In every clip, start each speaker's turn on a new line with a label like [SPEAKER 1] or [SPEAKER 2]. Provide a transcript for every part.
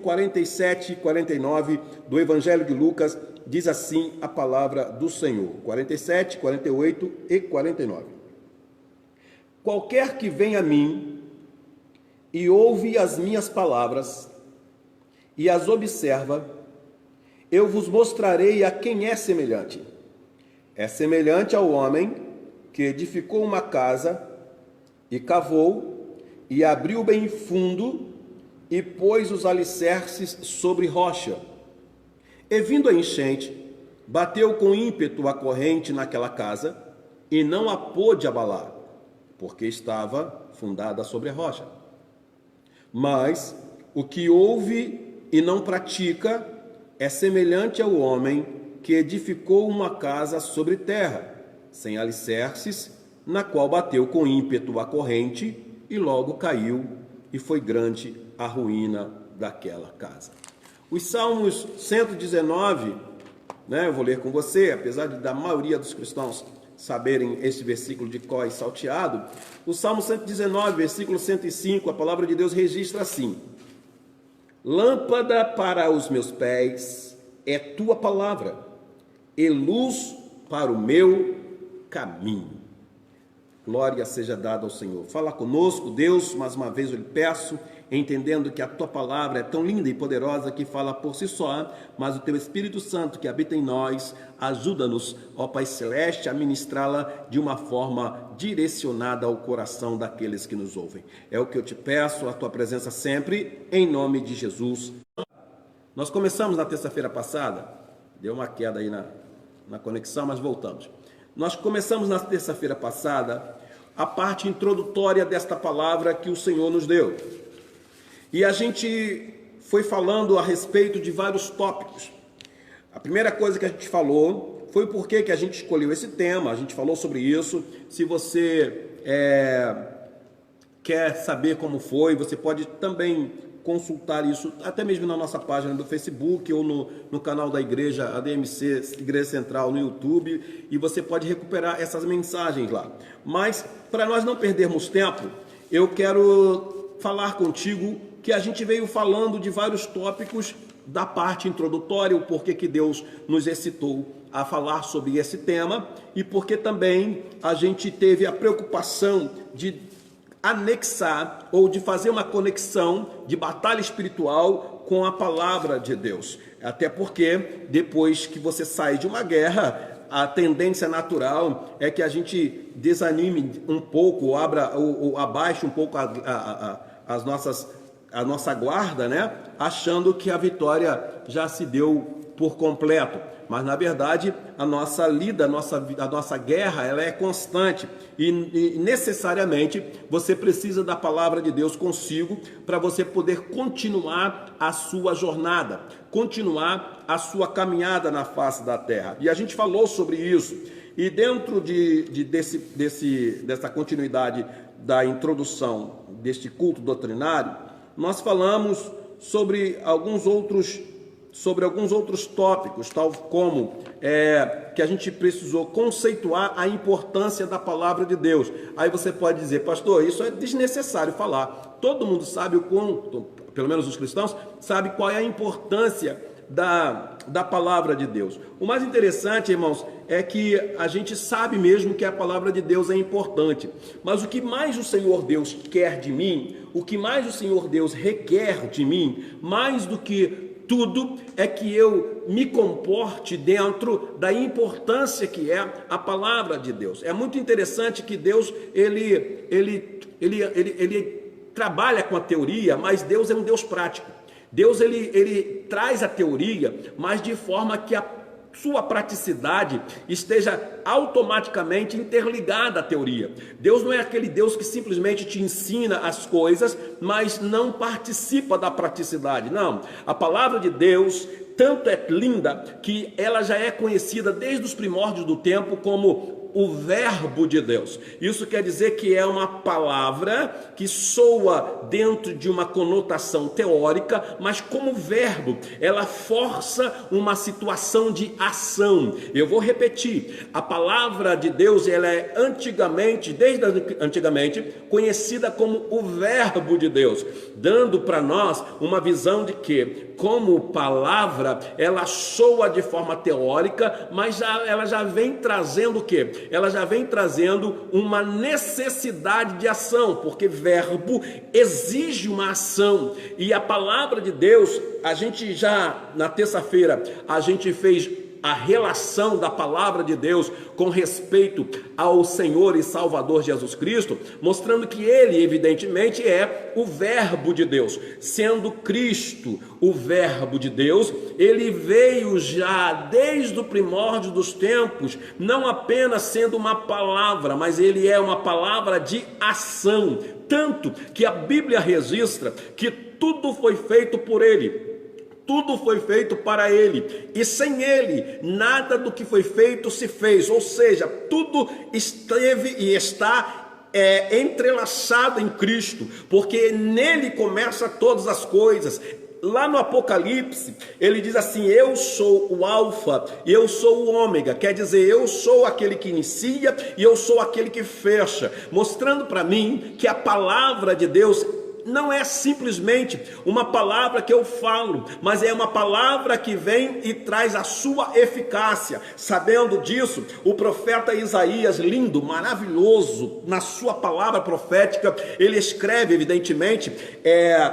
[SPEAKER 1] 47 e 49 do Evangelho de Lucas, diz assim a palavra do Senhor. 47, 48 e 49. Qualquer que vem a mim e ouve as minhas palavras e as observa, eu vos mostrarei a quem é semelhante. É semelhante ao homem que edificou uma casa e cavou e abriu bem fundo e pôs os alicerces sobre rocha. E vindo a enchente, bateu com ímpeto a corrente naquela casa e não a pôde abalar, porque estava fundada sobre a rocha. Mas o que ouve e não pratica é semelhante ao homem que edificou uma casa sobre terra, sem alicerces, na qual bateu com ímpeto a corrente e logo caiu, e foi grande a ruína daquela casa. Os Salmos 119, eu vou ler com você, apesar da maioria dos cristãos saberem este versículo de cor e salteado, o Salmo 119, versículo 105, a palavra de Deus registra assim: lâmpada para os meus pés é tua palavra, e luz para o meu caminho. Glória seja dada ao Senhor. Fala conosco, Deus, mais uma vez eu lhe peço, entendendo que a tua palavra é tão linda e poderosa que fala por si só, mas o teu Espírito Santo que habita em nós, ajuda-nos, ó Pai Celeste, a ministrá-la de uma forma direcionada ao coração daqueles que nos ouvem. É o que eu te peço, a tua presença sempre, em nome de Jesus. Nós começamos na terça-feira passada, deu uma queda aí na conexão, mas voltamos. Nós começamos na terça-feira passada a parte introdutória desta palavra que o Senhor nos deu. E a gente foi falando a respeito de vários tópicos. A primeira coisa que a gente falou foi o porquê que a gente escolheu esse tema, a gente falou sobre isso. Se você quer saber como foi, você pode também consultar isso, até mesmo na nossa página do Facebook ou no canal da igreja, ADMC, Igreja Central, no YouTube, e você pode recuperar essas mensagens lá. Mas, para nós não perdermos tempo, eu quero falar contigo que a gente veio falando de vários tópicos da parte introdutória, o porquê que Deus nos excitou a falar sobre esse tema e porque também a gente teve a preocupação de anexar ou de fazer uma conexão de batalha espiritual com a palavra de Deus. Até porque depois que você sai de uma guerra, a tendência natural é que a gente desanime um pouco, ou abaixe um pouco a nossa guarda, achando que a vitória já se deu por completo. Mas, na verdade, a nossa lida, a nossa guerra, ela é constante. E necessariamente, você precisa da palavra de Deus consigo para você poder continuar a sua jornada, continuar a sua caminhada na face da terra. E a gente falou sobre isso. E dentro dessa continuidade da introdução deste culto doutrinário, nós falamos sobre alguns outros tópicos, tal como que a gente precisou conceituar a importância da palavra de Deus. Aí você pode dizer, pastor, isso é desnecessário falar. Todo mundo sabe pelo menos os cristãos, sabe qual é a importância da palavra de Deus. O mais interessante, irmãos, é que a gente sabe mesmo que a palavra de Deus é importante. Mas o que mais o Senhor Deus quer de mim, o que mais o Senhor Deus requer de mim, mais do que tudo, é que eu me comporte dentro da importância que é a palavra de Deus. É muito interessante que Deus, ele trabalha com a teoria, mas Deus é um Deus prático. Deus, ele traz a teoria, mas de forma que a sua praticidade esteja automaticamente interligada à teoria. Deus não é aquele Deus que simplesmente te ensina as coisas, mas não participa da praticidade. Não, a palavra de Deus tanto é linda que ela já é conhecida desde os primórdios do tempo como o verbo de Deus. Isso quer dizer que é uma palavra que soa dentro de uma conotação teórica, mas como verbo, ela força uma situação de ação. Eu vou repetir, a palavra de Deus, ela é desde antigamente, conhecida como o verbo de Deus, dando para nós uma visão de que, como palavra, ela soa de forma teórica, mas ela já vem trazendo o quê? Ela já vem trazendo uma necessidade de ação, porque verbo exige uma ação, e a palavra de Deus, a gente já, na terça-feira, a gente fez a relação da palavra de Deus com respeito ao Senhor e Salvador Jesus Cristo, mostrando que ele, evidentemente, é o verbo de Deus. Sendo Cristo o verbo de Deus, ele veio já desde o primórdio dos tempos, não apenas sendo uma palavra, mas ele é uma palavra de ação, tanto que a Bíblia registra que tudo foi feito por ele. Tudo foi feito para ele, e sem ele, nada do que foi feito se fez, ou seja, tudo esteve e está entrelaçado em Cristo, porque nele começa todas as coisas. Lá no Apocalipse, ele diz assim: eu sou o alfa e eu sou o ômega, quer dizer, eu sou aquele que inicia e eu sou aquele que fecha, mostrando para mim que a palavra de Deus não é simplesmente uma palavra que eu falo, mas é uma palavra que vem e traz a sua eficácia. Sabendo disso, o profeta Isaías, lindo, maravilhoso, na sua palavra profética, ele escreve, evidentemente,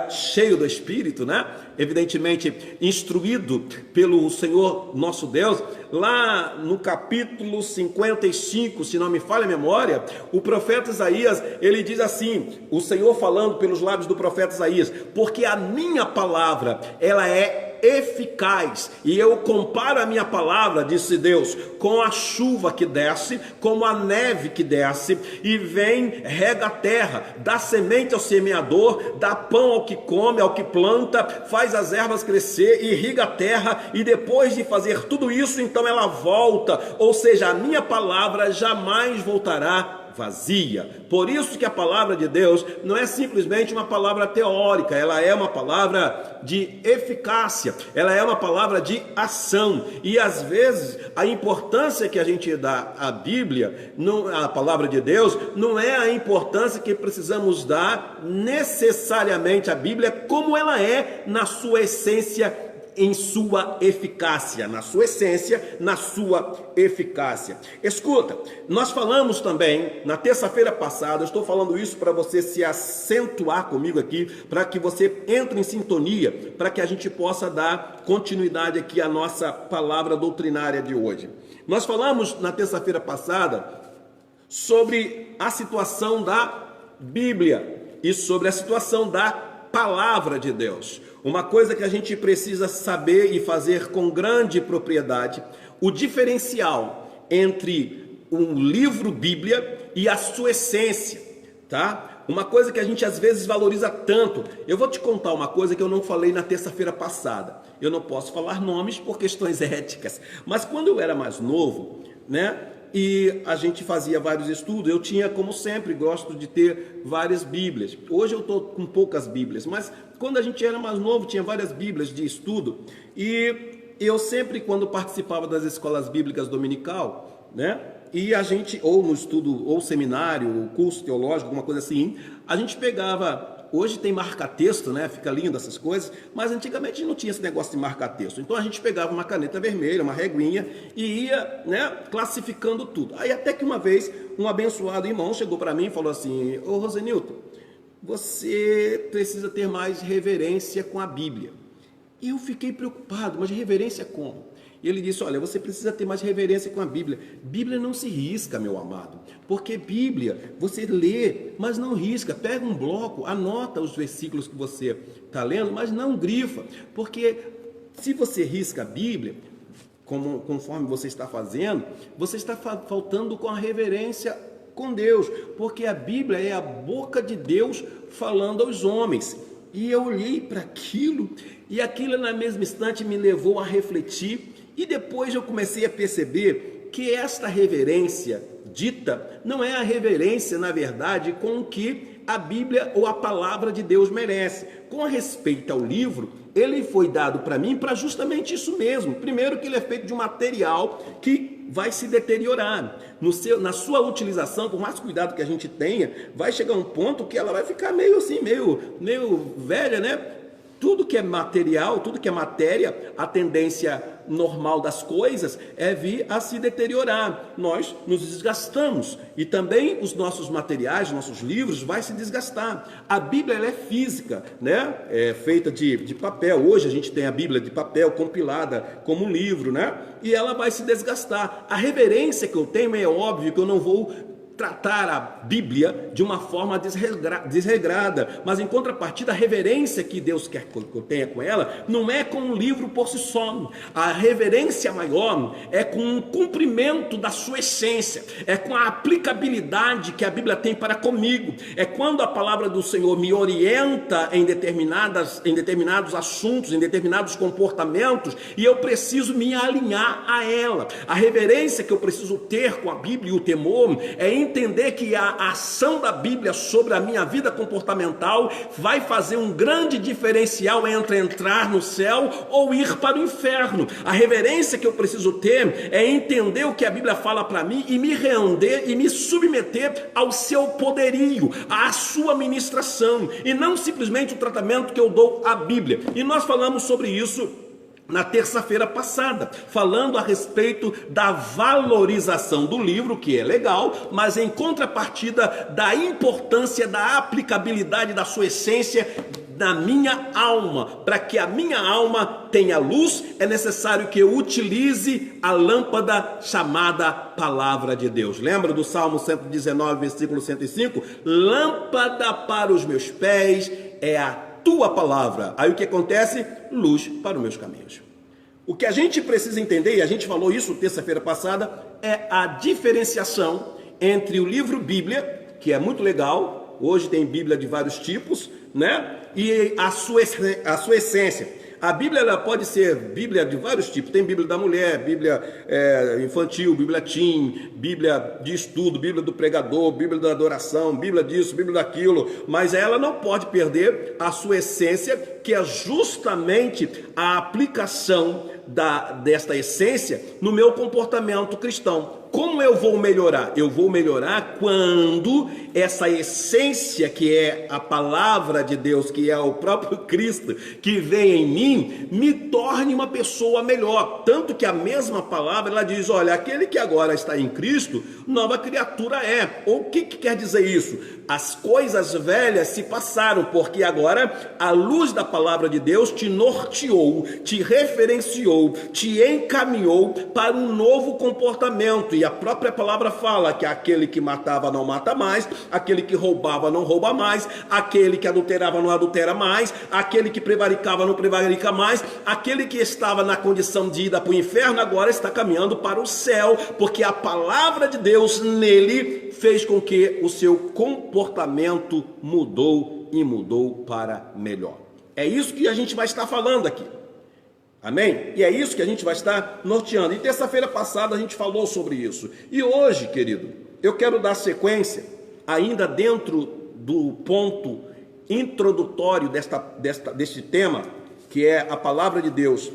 [SPEAKER 1] cheio do Espírito, né? Evidentemente instruído pelo Senhor nosso Deus, lá no capítulo 55, se não me falha a memória, o profeta Isaías, ele diz assim, o Senhor falando pelos lábios do profeta Isaías: porque a minha palavra, ela é eficaz, e eu comparo a minha palavra, disse Deus, com a chuva que desce, como a neve que desce, e vem, rega a terra, dá semente ao semeador, dá pão ao que come, ao que planta, faz as ervas crescer, irriga a terra, e depois de fazer tudo isso, então ela volta, ou seja, a minha palavra jamais voltará vazia. Por isso que a palavra de Deus não é simplesmente uma palavra teórica, ela é uma palavra de eficácia, ela é uma palavra de ação, e às vezes a importância que a gente dá à Bíblia, à palavra de Deus, não é a importância que precisamos dar necessariamente à Bíblia como ela é na sua essência, em sua eficácia, na sua essência, na sua eficácia. Escuta, nós falamos também, na terça-feira passada, eu estou falando isso para você se acentuar comigo aqui, para que você entre em sintonia, para que a gente possa dar continuidade aqui à nossa palavra doutrinária de hoje. Nós falamos na terça-feira passada sobre a situação da Bíblia e sobre a situação da palavra de Deus. Uma coisa que a gente precisa saber e fazer com grande propriedade: o diferencial entre um livro Bíblia e a sua essência, tá? Uma coisa que a gente às vezes valoriza tanto. Eu vou te contar uma coisa que eu não falei na terça-feira passada. Eu não posso falar nomes por questões éticas, mas quando eu era mais novo, né? E a gente fazia vários estudos, eu tinha, como sempre, gosto de ter várias Bíblias. Hoje eu estou com poucas Bíblias, mas quando a gente era mais novo, tinha várias Bíblias de estudo. E eu sempre, quando participava das escolas bíblicas dominical, né? E a gente, ou no estudo, ou seminário, ou curso teológico, alguma coisa assim, a gente pegava... Hoje tem marca-texto, né? Fica lindo essas coisas, mas antigamente não tinha esse negócio de marca-texto. Então a gente pegava uma caneta vermelha, uma reguinha e ia, né, classificando tudo. Aí até que uma vez um abençoado irmão chegou para mim e falou assim: ô Rosenilton, você precisa ter mais reverência com a Bíblia. E eu fiquei preocupado, mas reverência como? E ele disse: olha, você precisa ter mais reverência com a Bíblia. Bíblia não se risca, meu amado, porque Bíblia você lê, mas não risca. Pega um bloco, anota os versículos que você está lendo, mas não grifa, porque se você risca a Bíblia, conforme você está fazendo, você está faltando com a reverência com Deus, porque a Bíblia é a boca de Deus falando aos homens. E eu olhei para aquilo, e aquilo na mesma instante me levou a refletir. E depois eu comecei a perceber que esta reverência dita não é a reverência, na verdade, com o que a Bíblia ou a palavra de Deus merece. Com respeito ao livro, ele foi dado para mim para justamente isso mesmo. Primeiro, que ele é feito de um material que vai se deteriorar. Na sua utilização, por mais cuidado que a gente tenha, vai chegar um ponto que ela vai ficar meio assim, meio velha, né? Tudo que é material, tudo que é matéria, a tendência normal das coisas é vir a se deteriorar. Nós nos desgastamos e também os nossos materiais, nossos livros, vai se desgastar. A Bíblia ela é física, né? É feita de papel. Hoje a gente tem a Bíblia de papel compilada como um livro, né? E ela vai se desgastar. A reverência que eu tenho é óbvio que eu não vou tratar a Bíblia de uma forma desregrada, mas em contrapartida, a reverência que Deus quer que eu tenha com ela, não é com um livro por si só. A reverência maior é com o cumprimento da sua essência, é com a aplicabilidade que a Bíblia tem para comigo, é quando a palavra do Senhor me orienta em determinados assuntos, em determinados comportamentos, e eu preciso me alinhar a ela. A reverência que eu preciso ter com a Bíblia e o temor é entender que a ação da Bíblia sobre a minha vida comportamental vai fazer um grande diferencial entre entrar no céu ou ir para o inferno. A reverência que eu preciso ter é entender o que a Bíblia fala para mim e me render e me submeter ao seu poderio, à sua ministração, e não simplesmente o tratamento que eu dou à Bíblia. E nós falamos sobre isso na terça-feira passada, falando a respeito da valorização do livro, que é legal, mas em contrapartida da importância da aplicabilidade da sua essência na minha alma. Para que a minha alma tenha luz, é necessário que eu utilize a lâmpada chamada Palavra de Deus. Lembra do Salmo 119, versículo 105? Lâmpada para os meus pés é a tua palavra. Aí o que acontece? Luz para os meus caminhos. O que a gente precisa entender, e a gente falou isso terça-feira passada, é a diferenciação entre o livro Bíblia, que é muito legal, hoje tem Bíblia de vários tipos, né? E a sua essência. A Bíblia ela pode ser Bíblia de vários tipos. Tem Bíblia da mulher, Bíblia infantil, Bíblia teen, Bíblia de estudo, Bíblia do pregador, Bíblia da adoração, Bíblia disso, Bíblia daquilo. Mas ela não pode perder a sua essência, que é justamente a aplicação desta essência no meu comportamento cristão. Como eu vou melhorar? Eu vou melhorar quando essa essência, que é a palavra de Deus, que é o próprio Cristo, que vem em mim, me torne uma pessoa melhor. Tanto que a mesma palavra, ela diz, olha, aquele que agora está em Cristo, nova criatura é. Ou o que quer dizer isso? As coisas velhas se passaram, porque agora a luz da palavra de Deus te norteou, te referenciou, te encaminhou para um novo comportamento. E a própria palavra fala que aquele que matava não mata mais, aquele que roubava não rouba mais, aquele que adulterava não adultera mais, aquele que prevaricava não prevarica mais, aquele que estava na condição de ida para o inferno agora está caminhando para o céu, porque a palavra de Deus nele fez com que o seu comportamento mudou e mudou para melhor. É isso que a gente vai estar falando aqui. Amém? E é isso que a gente vai estar norteando. E terça-feira passada a gente falou sobre isso. E hoje, querido, eu quero dar sequência, ainda dentro do ponto introdutório deste tema, que é a palavra de Deus.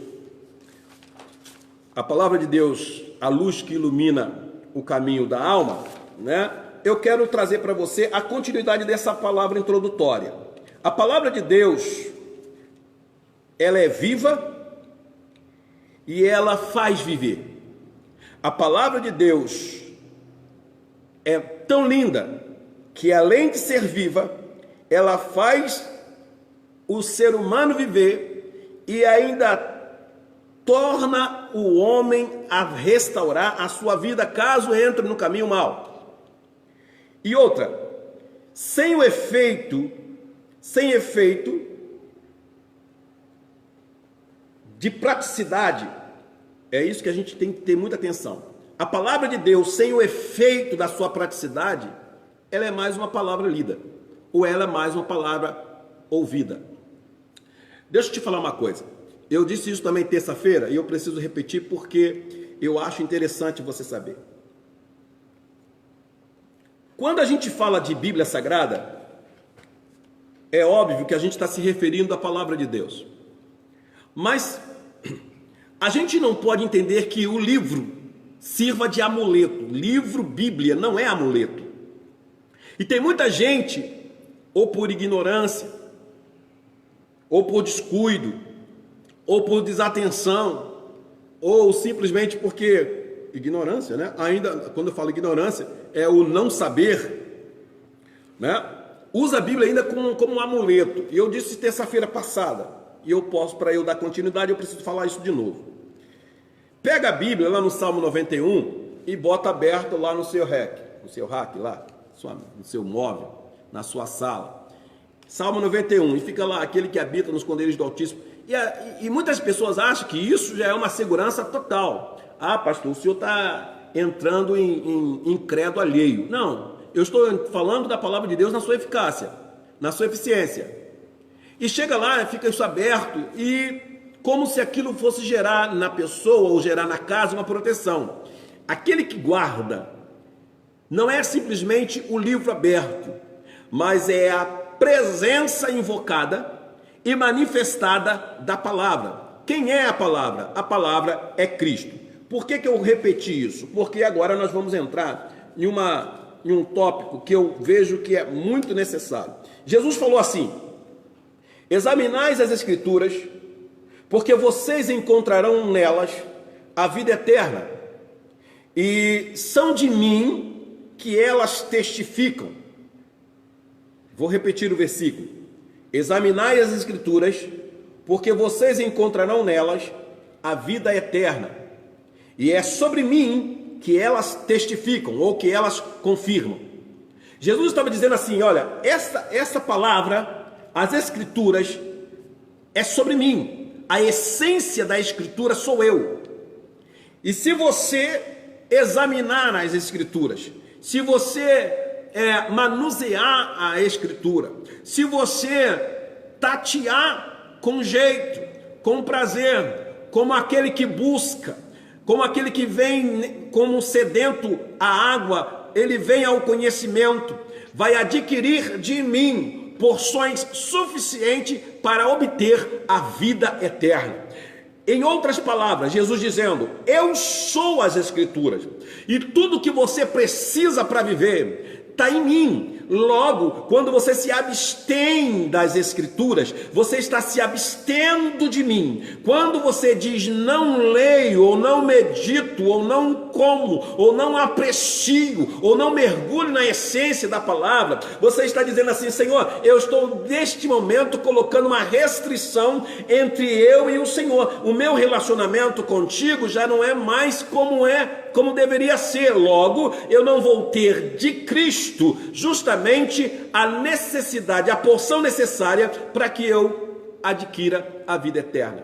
[SPEAKER 1] A palavra de Deus, a luz que ilumina o caminho da alma, né? Eu quero trazer para você a continuidade dessa palavra introdutória. A palavra de Deus, ela é viva e ela faz viver. A palavra de Deus é tão linda que, além de ser viva, ela faz o ser humano viver e ainda torna o homem a restaurar a sua vida caso entre no caminho mau. E outra, sem efeito de praticidade, é isso que a gente tem que ter muita atenção. A palavra de Deus, sem o efeito da sua praticidade, ela é mais uma palavra lida, ou ela é mais uma palavra ouvida. Deixa eu te falar uma coisa. Eu disse isso também terça-feira e eu preciso repetir porque eu acho interessante você saber. Quando a gente fala de Bíblia Sagrada, é óbvio que a gente está se referindo à palavra de Deus. Mas a gente não pode entender que o livro sirva de amuleto. Livro, Bíblia, não é amuleto. E tem muita gente, ou por ignorância, ou por descuido, ou por desatenção, ou simplesmente porque ignorância, né? Ainda, quando eu falo ignorância, é o não saber, né? Usa a Bíblia ainda como um amuleto. E eu disse terça-feira passada, e eu posso, para eu dar continuidade, eu preciso falar isso de novo. Pega a Bíblia lá no Salmo 91 e bota aberto lá no seu rack lá, no seu móvel, na sua sala. Salmo 91, e fica lá, aquele que habita nos esconderijos do Altíssimo. E muitas pessoas acham que isso já é uma segurança total. Ah, pastor, o senhor está entrando em credo alheio. Não, eu estou falando da palavra de Deus na sua eficácia, na sua eficiência. E chega lá, fica isso aberto, e como se aquilo fosse gerar na pessoa ou gerar na casa uma proteção. Aquele que guarda não é simplesmente o livro aberto, mas é a presença invocada e manifestada da palavra. Quem é a palavra? A palavra é Cristo. Por que eu repeti isso? Porque agora nós vamos entrar em um tópico que eu vejo que é muito necessário. Jesus falou assim: examinais as Escrituras, porque vocês encontrarão nelas a vida eterna, e são de mim que elas testificam. Vou repetir o versículo. Examinai as Escrituras, porque vocês encontrarão nelas a vida eterna, e é sobre mim que elas testificam, ou que elas confirmam. Jesus estava dizendo assim: olha, essa palavra, as Escrituras, é sobre mim. A essência da Escritura sou eu. E se você examinar as Escrituras, se você manusear a Escritura, se você tatear com jeito, com prazer, como aquele que busca, como aquele que vem como sedento à água, ele vem ao conhecimento, vai adquirir de mim porções suficientes para obter a vida eterna. Em outras palavras, Jesus dizendo: eu sou as Escrituras, e tudo que você precisa para viver está em mim. Logo, quando você se abstém das Escrituras, você está se abstendo de mim. Quando você diz não leio, ou não medito, ou não como, ou não aprecio, ou não mergulho na essência da palavra, você está dizendo assim: Senhor, eu estou neste momento colocando uma restrição entre eu e o Senhor. O meu relacionamento contigo já não é mais como deveria ser. Logo, eu não vou ter de Cristo justamente a necessidade, a porção necessária para que eu adquira a vida eterna.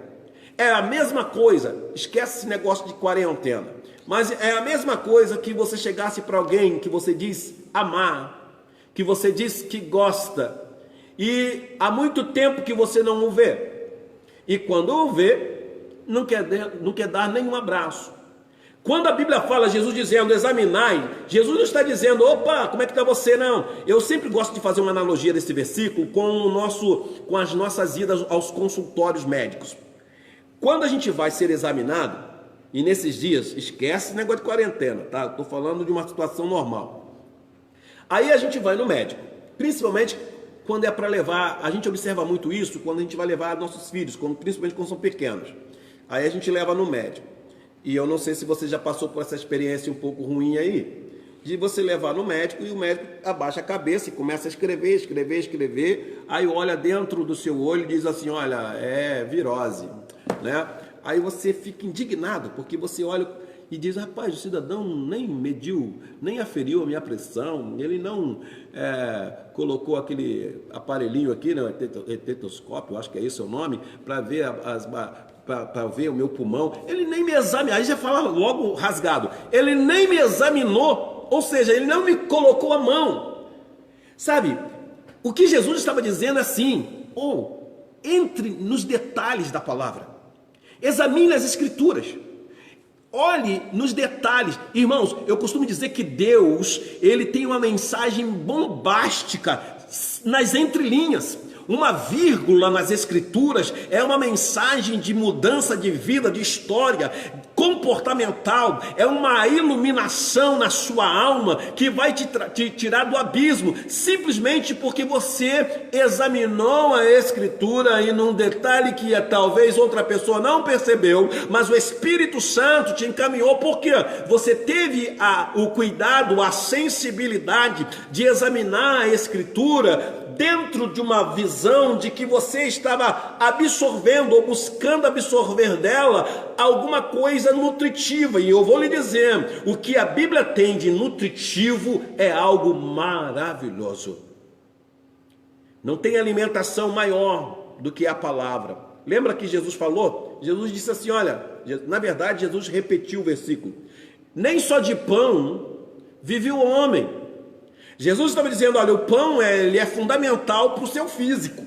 [SPEAKER 1] É a mesma coisa, esquece esse negócio de quarentena, mas é a mesma coisa que você chegasse para alguém que você diz amar, que você diz que gosta, e há muito tempo que você não o vê, e quando o vê, não quer dar nenhum abraço. Quando a Bíblia fala, Jesus dizendo examinai, Jesus não está dizendo: opa, como é que está você? Não. Eu sempre gosto de fazer uma analogia desse versículo com as nossas idas aos consultórios médicos. Quando a gente vai ser examinado, e nesses dias, esquece esse negócio de quarentena, tá? Estou falando de uma situação normal. Aí a gente vai no médico, principalmente quando é para levar, a gente observa muito isso quando a gente vai levar nossos filhos, principalmente quando são pequenos. Aí a gente leva no médico. E eu não sei se você já passou por essa experiência um pouco ruim aí, de você levar no médico e o médico abaixa a cabeça e começa a escrever, aí olha dentro do seu olho e diz assim: olha, é virose, né? Aí você fica indignado, porque você olha e diz: rapaz, o cidadão nem mediu, nem aferiu a minha pressão, ele não colocou aquele aparelhinho aqui, né, estetoscópio, acho que é esse o nome, para ver para ver o meu pulmão. Ele nem me examinou, aí já fala logo rasgado, ele nem me examinou, ou seja, ele não me colocou a mão. Sabe, o que Jesus estava dizendo é assim: entre nos detalhes da palavra, examine as Escrituras, Olhe nos detalhes. Irmãos, eu costumo dizer que Deus, ele tem uma mensagem bombástica nas entrelinhas. Uma vírgula nas escrituras é uma mensagem de mudança de vida, de história, comportamental, é uma iluminação na sua alma que vai te tirar do abismo, simplesmente porque você examinou a escritura e num detalhe que talvez outra pessoa não percebeu, mas o Espírito Santo te encaminhou, porque você teve o cuidado, a sensibilidade de examinar a escritura dentro de uma visão de que você estava absorvendo ou buscando absorver dela alguma coisa nutritiva. E eu vou lhe dizer, o que a Bíblia tem de nutritivo é algo maravilhoso. Não tem alimentação maior do que a palavra. Lembra que Jesus falou? Jesus disse assim, olha, na verdade Jesus repetiu o versículo. Nem só de pão vive o homem. Jesus estava dizendo, olha, o pão ele é fundamental para o seu físico.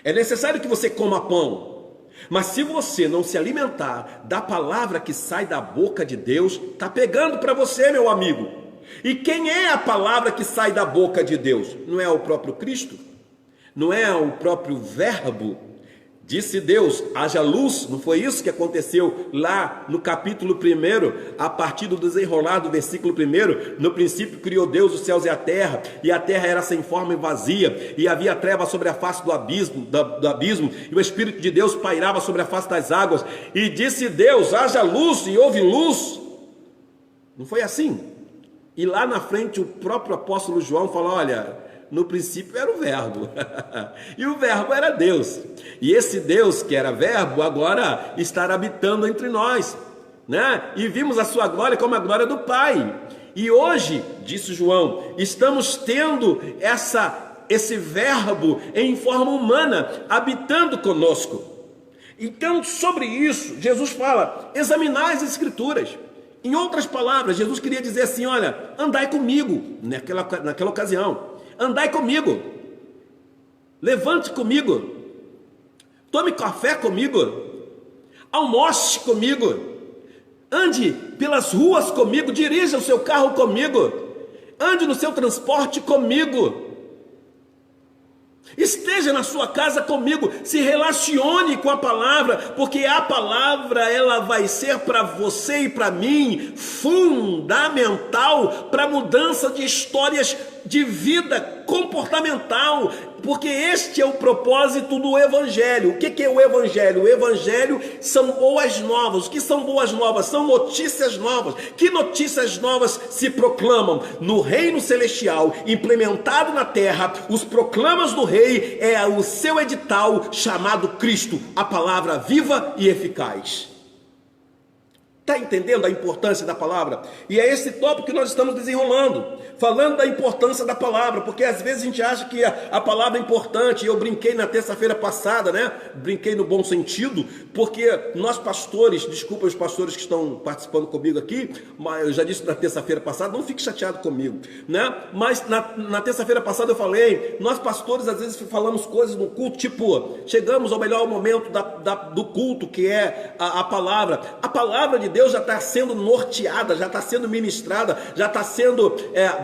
[SPEAKER 1] É necessário que você coma pão. Mas se você não se alimentar da palavra que sai da boca de Deus, está pegando para você, meu amigo. E quem é a palavra que sai da boca de Deus? Não é o próprio Cristo? Não é o próprio Verbo? Disse Deus, haja luz, não foi isso que aconteceu lá no capítulo 1, a partir do desenrolar do versículo 1, no princípio criou Deus os céus e a terra era sem forma e vazia, e havia treva sobre a face do abismo, e o Espírito de Deus pairava sobre a face das águas, e disse Deus, haja luz, e houve luz. Não foi assim? E lá na frente o próprio apóstolo João falou, olha, no princípio era o Verbo, e o Verbo era Deus, e esse Deus que era Verbo, agora está habitando entre nós, né? E vimos a sua glória como a glória do Pai, e hoje, disse João, estamos tendo esse Verbo em forma humana, habitando conosco. Então, sobre isso, Jesus fala, examinar as Escrituras. Em outras palavras, Jesus queria dizer assim, olha, andai comigo, naquela ocasião, andai comigo, levante comigo, tome café comigo, almoce comigo, ande pelas ruas comigo, dirija o seu carro comigo, ande no seu transporte comigo, esteja na sua casa comigo, se relacione com a palavra, porque a palavra ela vai ser para você e para mim fundamental para a mudança de histórias de vida comportamental, porque este é o propósito do Evangelho. O que é o Evangelho? O Evangelho são boas novas. O que são boas novas? São notícias novas. Que notícias novas se proclamam? No reino celestial, implementado na terra, os proclamas do rei é o seu edital chamado Cristo, a palavra viva e eficaz. Está entendendo a importância da palavra? E é esse tópico que nós estamos desenrolando, falando da importância da palavra, porque às vezes a gente acha que a palavra é importante. Eu brinquei na terça-feira passada, né? Brinquei no bom sentido, porque nós pastores, desculpa os pastores que estão participando comigo aqui, mas eu já disse na terça-feira passada, não fique chateado comigo, né? Mas na terça-feira passada eu falei, nós pastores às vezes falamos coisas no culto, tipo, chegamos ao melhor momento do culto, que é a palavra. A palavra de Deus já está sendo norteada, já está sendo ministrada, já está sendo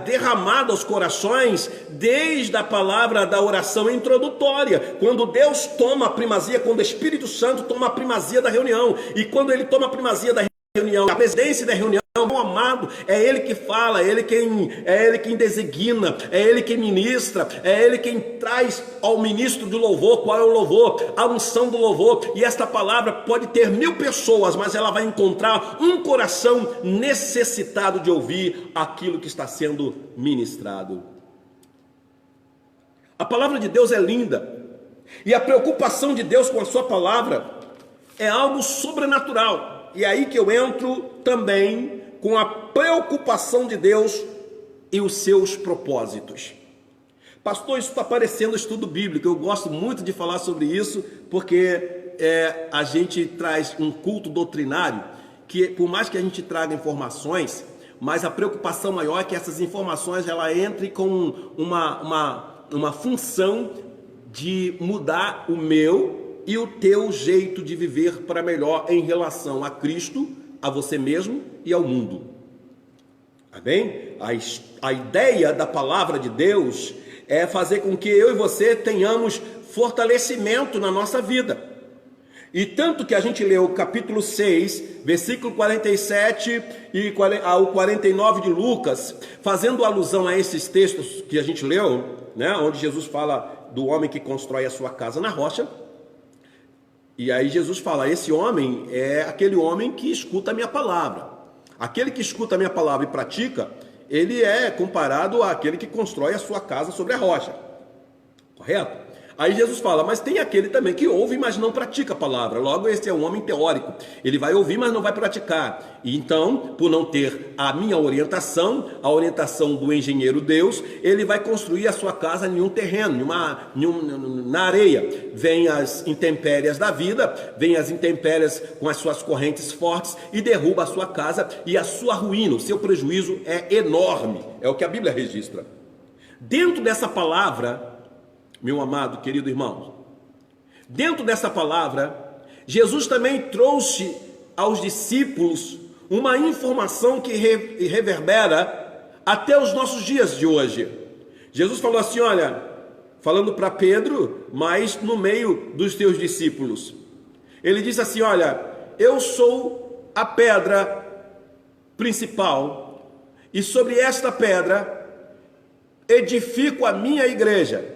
[SPEAKER 1] derramada aos corações desde a palavra da oração introdutória, quando Deus toma a primazia, quando o Espírito Santo toma a primazia da reunião, e quando ele toma a primazia da reunião, a presidência da reunião, o amado, é ele que fala, é ele quem designa, é ele quem ministra, é ele quem traz ao ministro do louvor qual é o louvor, a unção do louvor. E esta palavra pode ter 1000 pessoas, mas ela vai encontrar um coração necessitado de ouvir aquilo que está sendo ministrado. A palavra de Deus é linda, e a preocupação de Deus com a sua palavra é algo sobrenatural. E é aí que eu entro também com a preocupação de Deus e os seus propósitos. Pastor, isso está parecendo estudo bíblico. Eu gosto muito de falar sobre isso, porque a gente traz um culto doutrinário, que por mais que a gente traga informações, mas a preocupação maior é que essas informações ela entrem com uma função de mudar o meu e o teu jeito de viver para melhor em relação a Cristo, a você mesmo e ao mundo. Amém? A ideia da palavra de Deus é fazer com que eu e você tenhamos fortalecimento na nossa vida. E tanto que a gente leu o capítulo 6, versículo 47 ao 49 de Lucas, fazendo alusão a esses textos que a gente leu, né, onde Jesus fala do homem que constrói a sua casa na rocha. E aí Jesus fala, esse homem é aquele homem que escuta a minha palavra. Aquele que escuta a minha palavra e pratica, ele é comparado àquele que constrói a sua casa sobre a rocha. Correto? Aí Jesus fala, mas tem aquele também que ouve, mas não pratica a palavra. Logo, esse é um homem teórico. Ele vai ouvir, mas não vai praticar. E então, por não ter a minha orientação, a orientação do engenheiro Deus, ele vai construir a sua casa em um terreno, na areia. Vem as intempéries da vida, vem as intempéries com as suas correntes fortes e derruba a sua casa e a sua ruína. O seu prejuízo é enorme. É o que a Bíblia registra. Dentro dessa palavra, meu amado, querido irmão, dentro dessa palavra, Jesus também trouxe aos discípulos uma informação que reverbera até os nossos dias de hoje. Jesus falou assim, olha, falando para Pedro, mas no meio dos teus discípulos. Ele disse assim, olha, eu sou a pedra principal e sobre esta pedra edifico a minha igreja.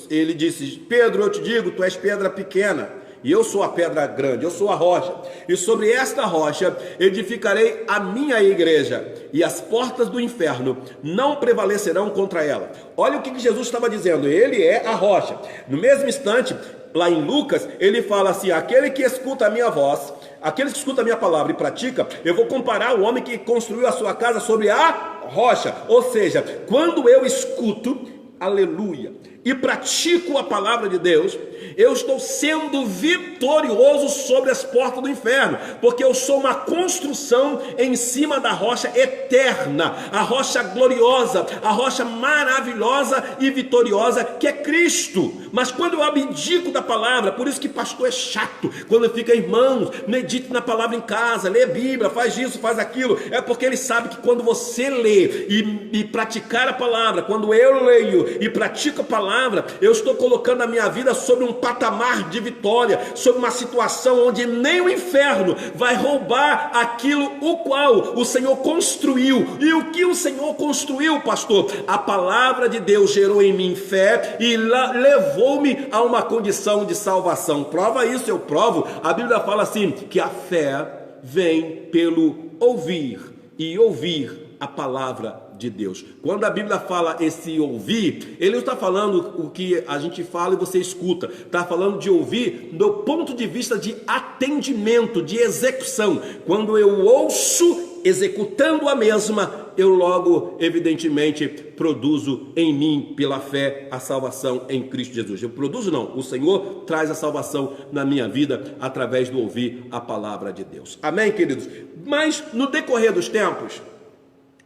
[SPEAKER 1] Ele disse, Pedro, eu te digo, tu és pedra pequena, e eu sou a pedra grande, eu sou a rocha, e sobre esta rocha edificarei a minha igreja, e as portas do inferno não prevalecerão contra ela. Olha o que Jesus estava dizendo, ele é a rocha. No mesmo instante, lá em Lucas, ele fala assim, aquele que escuta a minha voz, aquele que escuta a minha palavra e pratica, eu vou comparar o homem que construiu a sua casa sobre a rocha. Ou seja, quando eu escuto, aleluia, e pratico a palavra de Deus, eu estou sendo vitorioso sobre as portas do inferno, porque eu sou uma construção em cima da rocha eterna, a rocha gloriosa, a rocha maravilhosa e vitoriosa que é Cristo. Mas quando eu abdico da palavra, por isso que pastor é chato, quando fica, irmãos, medite na palavra em casa, lê a Bíblia, faz isso, faz aquilo, é porque ele sabe que quando você lê e praticar a palavra, quando eu leio e pratico a palavra, eu estou colocando a minha vida sobre um patamar de vitória, sobre uma situação onde nem o inferno vai roubar aquilo o qual o Senhor construiu. E o que o Senhor construiu, pastor? A palavra de Deus gerou em mim fé e levou-me a uma condição de salvação. Prova isso, eu provo. A Bíblia fala assim, que a fé vem pelo ouvir, e ouvir a palavra de Deus. Quando a Bíblia fala esse ouvir, ele não está falando o que a gente fala e você escuta, está falando de ouvir do ponto de vista de atendimento, de execução. Quando eu ouço executando a mesma, eu logo, evidentemente, produzo em mim, pela fé, a salvação em Cristo Jesus. Eu produzo não, o Senhor traz a salvação na minha vida através do ouvir a palavra de Deus. Amém, queridos? Mas no decorrer dos tempos,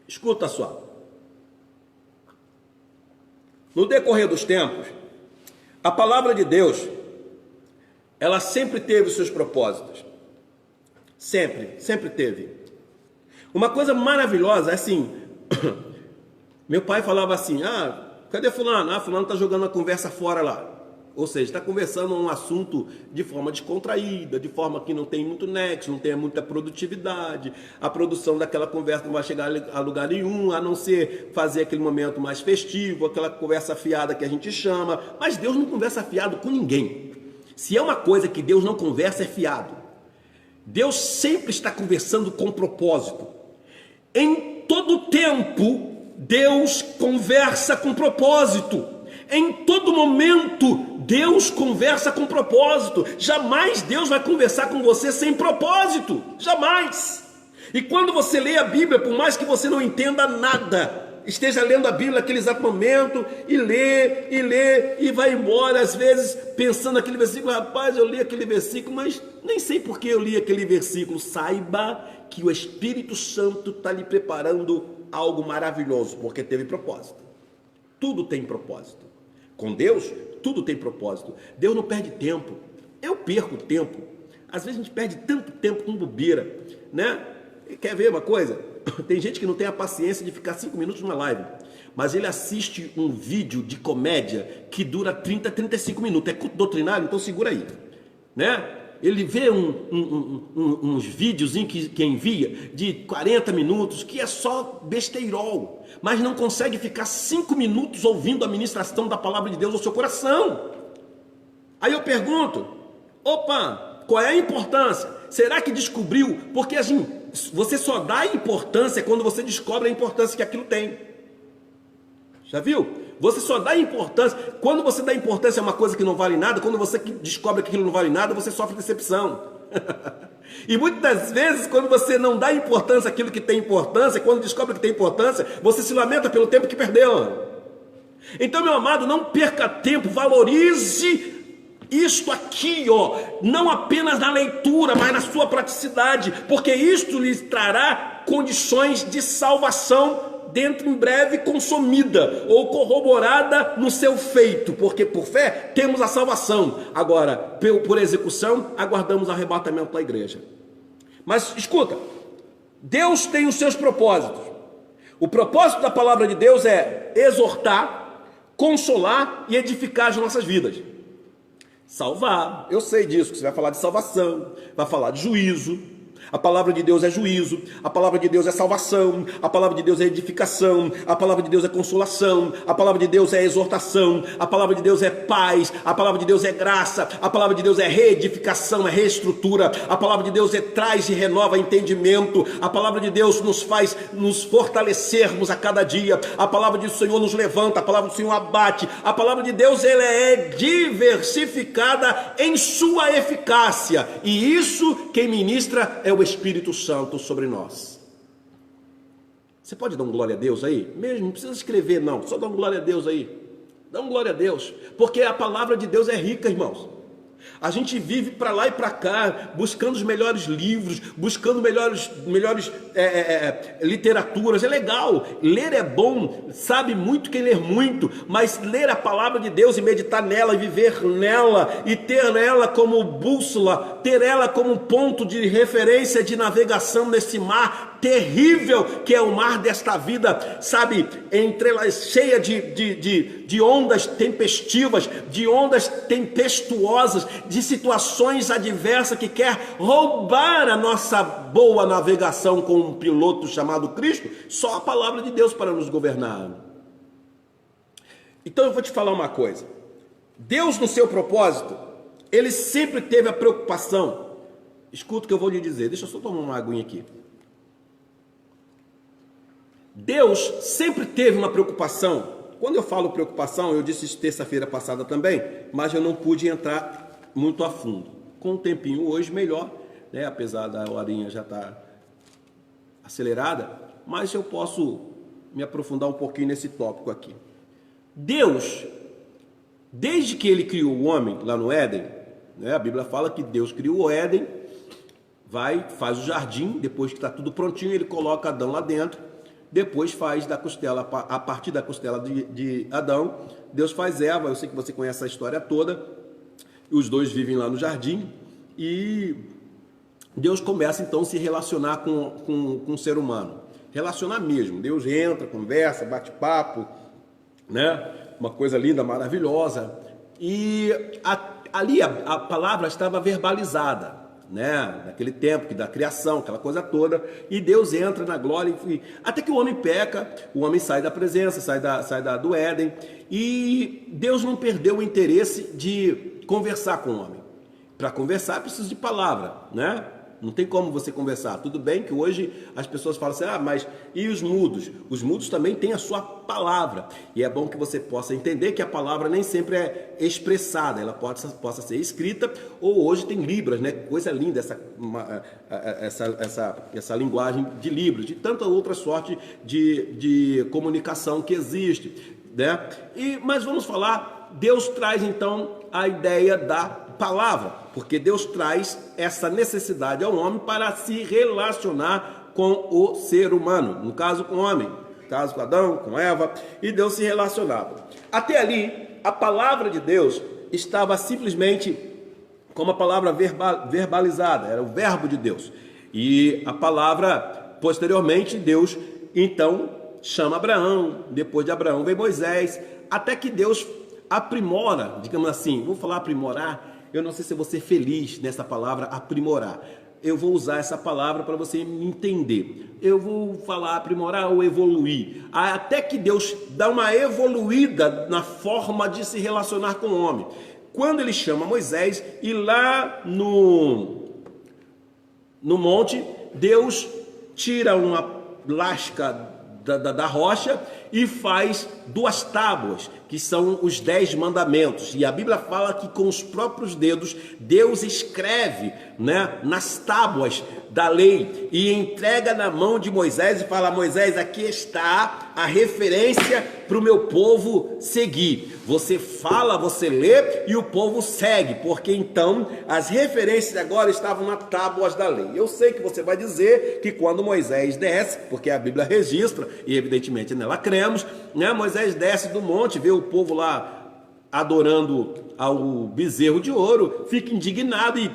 [SPEAKER 1] escuta só, no decorrer dos tempos, a palavra de Deus, ela sempre teve os seus propósitos, sempre teve. Uma coisa maravilhosa é assim, meu pai falava assim, cadê fulano? Fulano está jogando a conversa fora lá. Ou seja, está conversando um assunto de forma descontraída, de forma que não tem muito nexo, não tem muita produtividade, a produção daquela conversa não vai chegar a lugar nenhum, a não ser fazer aquele momento mais festivo, aquela conversa fiada que a gente chama. Mas Deus não conversa fiado com ninguém. Se é uma coisa que Deus não conversa, é fiado. Deus sempre está conversando com propósito. Em todo tempo, Deus conversa com propósito. Em todo momento, Deus conversa com propósito. Jamais Deus vai conversar com você sem propósito. Jamais. E quando você lê a Bíblia, por mais que você não entenda nada, esteja lendo a Bíblia naquele exato momento, e lê, e vai embora, às vezes, pensando naquele versículo, rapaz, eu li aquele versículo, mas nem sei por que eu li aquele versículo. Saiba que o Espírito Santo está lhe preparando algo maravilhoso, porque teve propósito. Tudo tem propósito. Com Deus, tudo tem propósito. Deus não perde tempo. Eu perco tempo. Às vezes a gente perde tanto tempo com bobeira, né? E quer ver uma coisa? Tem gente que não tem a paciência de ficar 5 minutos numa live, mas ele assiste um vídeo de comédia que dura 30, 35 minutos. É culto doutrinário, então segura aí, né? Ele vê uns videozinhos que envia de 40 minutos, que é só besteirol, mas não consegue ficar 5 minutos ouvindo a ministração da palavra de Deus ao seu coração. Aí eu pergunto, opa, qual é a importância? Será que descobriu? Porque assim, você só dá importância quando você descobre a importância que aquilo tem. Já viu? Você só dá importância, quando você dá importância a uma coisa que não vale nada, quando você descobre que aquilo não vale nada, você sofre decepção. E muitas das vezes, quando você não dá importância àquilo que tem importância, quando descobre que tem importância, você se lamenta pelo tempo que perdeu. Então, meu amado, não perca tempo, valorize isto aqui, ó, não apenas na leitura, mas na sua praticidade, porque isto lhe trará condições de salvação dentro em breve consumida ou corroborada no seu feito, porque por fé temos a salvação, agora por execução aguardamos o arrebatamento da igreja. Mas escuta, Deus tem os seus propósitos. O propósito da palavra de Deus é exortar, consolar e edificar as nossas vidas. Salvar, eu sei disso, que você vai falar de salvação, vai falar de juízo. A palavra de Deus é juízo, a palavra de Deus é salvação, a palavra de Deus é edificação, a palavra de Deus é consolação, a palavra de Deus é exortação, a palavra de Deus é paz, a palavra de Deus é graça, a palavra de Deus é reedificação, é reestrutura, a palavra de Deus traz e renova entendimento, a palavra de Deus nos faz nos fortalecermos a cada dia, a palavra do Senhor nos levanta, a palavra do Senhor abate, a palavra de Deus ela é diversificada em sua eficácia, e isso quem ministra é o Espírito Santo sobre nós. Você pode dar um glória a Deus aí? Mesmo, não precisa escrever não, só dá um glória a Deus aí. Dá um glória a Deus, porque a palavra de Deus é rica, irmãos. A gente vive para lá e para cá, buscando os melhores livros, buscando melhores literaturas. É legal, ler é bom, sabe muito quem lê muito, mas ler a palavra de Deus e meditar nela, e viver nela, e ter ela como bússola, ter ela como ponto de referência de navegação nesse mar terrível que é o mar desta vida, sabe, cheia de ondas tempestivas, de ondas tempestuosas, de situações adversas que quer roubar a nossa boa navegação com um piloto chamado Cristo. Só a palavra de Deus para nos governar. Então eu vou te falar uma coisa, Deus no seu propósito, ele sempre teve a preocupação, escuta o que eu vou lhe dizer, deixa eu só tomar uma aguinha aqui. Deus sempre teve uma preocupação. Quando eu falo preocupação, eu disse isso terça-feira passada também, mas eu não pude entrar muito a fundo. Com um tempinho hoje melhor, né? Apesar da horinha já estar acelerada, mas eu posso me aprofundar um pouquinho nesse tópico aqui. Deus, desde que ele criou o homem lá no Éden, né? A Bíblia fala que Deus criou o Éden, faz o jardim, depois que está tudo prontinho, ele coloca Adão lá dentro. Depois faz da costela, a partir da costela de Adão, Deus faz Eva. Eu sei que você conhece a história toda. Os dois vivem lá no jardim e Deus começa então a se relacionar com o ser humano. Relacionar mesmo. Deus entra, conversa, bate papo, né? Uma coisa linda, maravilhosa. E ali a palavra estava verbalizada, né? Naquele tempo da criação, aquela coisa toda, e Deus entra na glória, até que o homem peca, o homem sai da presença, sai do Éden, e Deus não perdeu o interesse de conversar com o homem. Para conversar precisa de palavra, né? Não tem como você conversar. Tudo bem que hoje as pessoas falam assim, mas e os mudos? Os mudos também têm a sua palavra. E é bom que você possa entender que a palavra nem sempre é expressada. Ela possa ser escrita, ou hoje tem Libras, né? Coisa linda essa linguagem de Libras, de tanta outra sorte de comunicação que existe, né? Mas vamos falar, Deus traz então a ideia da palavra, porque Deus traz essa necessidade ao homem para se relacionar com o ser humano, no caso com o homem, no caso com Adão, com Eva, e Deus se relacionava. Até ali, a palavra de Deus estava simplesmente como a palavra verbalizada, era o verbo de Deus. E a palavra, posteriormente, Deus então chama Abraão, depois de Abraão vem Moisés, até que Deus aprimora, digamos assim, vou falar aprimorar, eu não sei se eu vou ser feliz nessa palavra aprimorar. Eu vou usar essa palavra para você me entender. Eu vou falar aprimorar ou evoluir. Até que Deus dá uma evoluída na forma de se relacionar com o homem. Quando ele chama Moisés e lá no monte, Deus tira uma lasca da rocha e faz 2 tábuas, que são os 10 mandamentos. E a Bíblia fala que com os próprios dedos Deus escreve, né, nas tábuas da lei e entrega na mão de Moisés e fala: Moisés, aqui está a referência para o meu povo seguir. Você fala, você lê e o povo segue, porque então as referências agora estavam nas tábuas da lei. Eu sei que você vai dizer que quando Moisés desce, porque a Bíblia registra e evidentemente nela cremos, né, Moisés desce do monte, vê o povo lá adorando ao bezerro de ouro, fica indignado e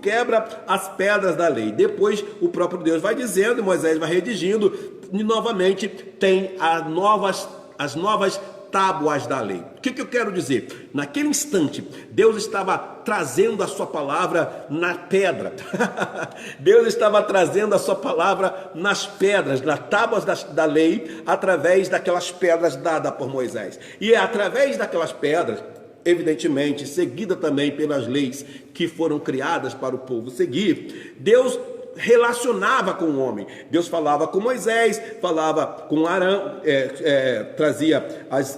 [SPEAKER 1] quebra as pedras da lei. Depois o próprio Deus vai dizendo, Moisés vai redigindo, e novamente tem as novas tábuas da lei. O que eu quero dizer? Naquele instante, Deus estava trazendo a sua palavra na pedra. Deus estava trazendo a sua palavra nas pedras, nas tábuas da lei, através daquelas pedras dadas por Moisés. E é através daquelas pedras, evidentemente, seguida também pelas leis que foram criadas para o povo seguir, Deus relacionava com o homem. Deus falava com Moisés, falava com Arão, trazia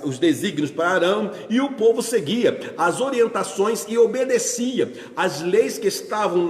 [SPEAKER 1] os desígnios para Arão, e o povo seguia as orientações e obedecia as leis que estavam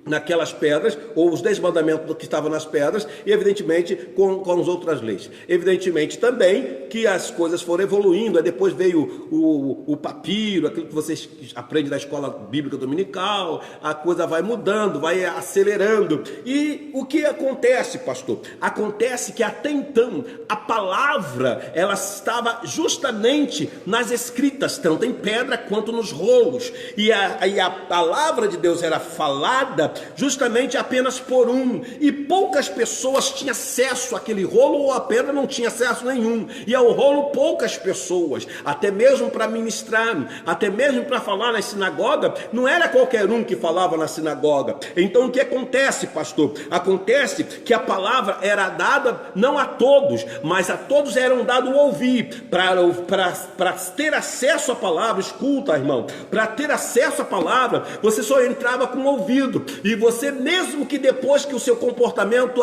[SPEAKER 1] naquelas pedras, ou os 10 mandamentos que estavam nas pedras, e evidentemente com as outras leis. Evidentemente também que as coisas foram evoluindo, aí depois veio o papiro, aquilo que vocês aprendem na escola bíblica dominical, a coisa vai mudando, vai acelerando. E o que acontece, pastor? Acontece que até então a palavra, ela estava justamente nas escritas, tanto em pedra quanto nos rolos, e a palavra de Deus era falada justamente apenas por um, e poucas pessoas tinham acesso àquele rolo, ou a pedra não tinha acesso nenhum, e ao rolo poucas pessoas, até mesmo para ministrar, até mesmo para falar na sinagoga, não era qualquer um que falava na sinagoga. Então o que acontece, pastor? Acontece que a palavra era dada não a todos, mas a todos eram dado ouvir, para ter acesso à palavra. Escuta, irmão, para ter acesso à palavra, você só entrava com o ouvido. E você, mesmo que depois que o seu comportamento